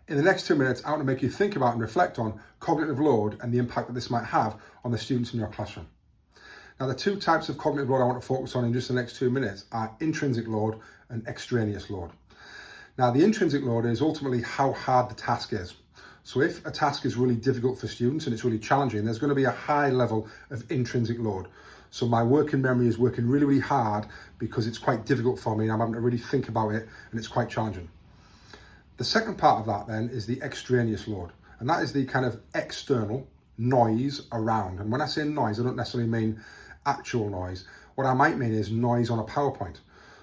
In the next 2 minutes, I want to make you think about and reflect on cognitive load and the impact that this might have on the students in your classroom. Now, the two types of cognitive load I want to focus on in just the next 2 minutes are intrinsic load and extraneous load. Now, the intrinsic load is ultimately how hard the task is. So if a task is really difficult for students and it's really challenging, there's going to be a high level of intrinsic load. So my working memory is working really, really hard because it's quite difficult for me and I'm having to really think about it and it's quite challenging. The second part of that then is the extraneous load, and that is the kind of external noise around. And when I say noise, I don't necessarily mean actual noise. What I might mean is noise on a PowerPoint.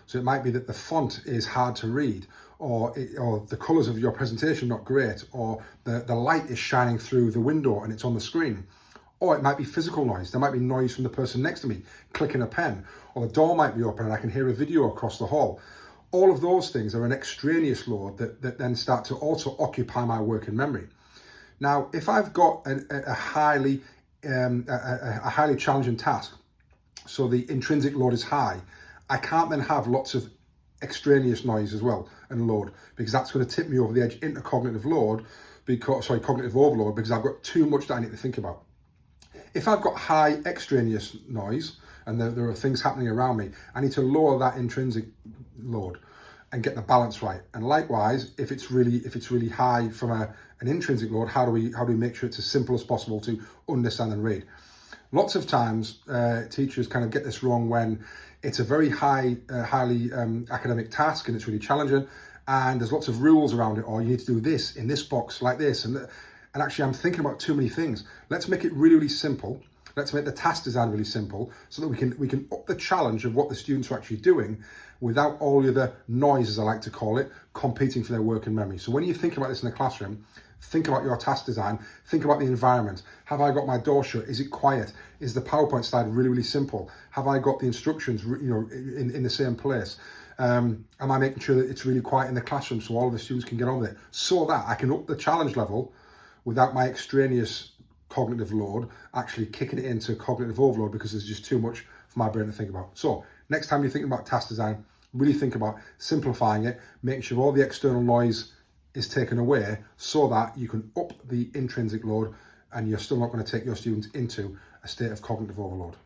So it might be that the font is hard to read, or the colours of your presentation not great, or the light is shining through the window and it's on the screen. Or it might be physical noise. There might be noise from the person next to me clicking a pen, or the door might be open and I can hear a video across the hall. All of those things are an extraneous load that then start to also occupy my working memory. Now, if I've got a highly challenging task, so the intrinsic load is high, I can't then have lots of extraneous noise as well and load, because that's going to tip me over the edge into cognitive overload, because I've got too much that I need to think about. If I've got high extraneous noise and there are things happening around me, I need to lower that intrinsic load and get the balance right. And likewise, if it's really high from an intrinsic load, how do we make sure it's as simple as possible to understand and read? Lots of times, teachers kind of get this wrong when it's a very highly academic task and it's really challenging, and there's lots of rules around it, or you need to do this in this box like this, and actually I'm thinking about too many things. Let's make it really, really simple. Let's make the task design really simple so that we can up the challenge of what the students are actually doing without all of the noise, as I like to call it, competing for their working memory. So when you think about this in the classroom, think about your task design, think about the environment. Have I got my door shut? Is it quiet? Is the PowerPoint slide really, really simple? Have I got the instructions, in the same place? Am I making sure that it's really quiet in the classroom so all of the students can get on with it, so that I can up the challenge level without my extraneous cognitive load actually kicking it into cognitive overload because there's just too much for my brain to think about. So next time you're thinking about task design, really think about simplifying it, making sure all the external noise is taken away so that you can up the intrinsic load and you're still not going to take your students into a state of cognitive overload.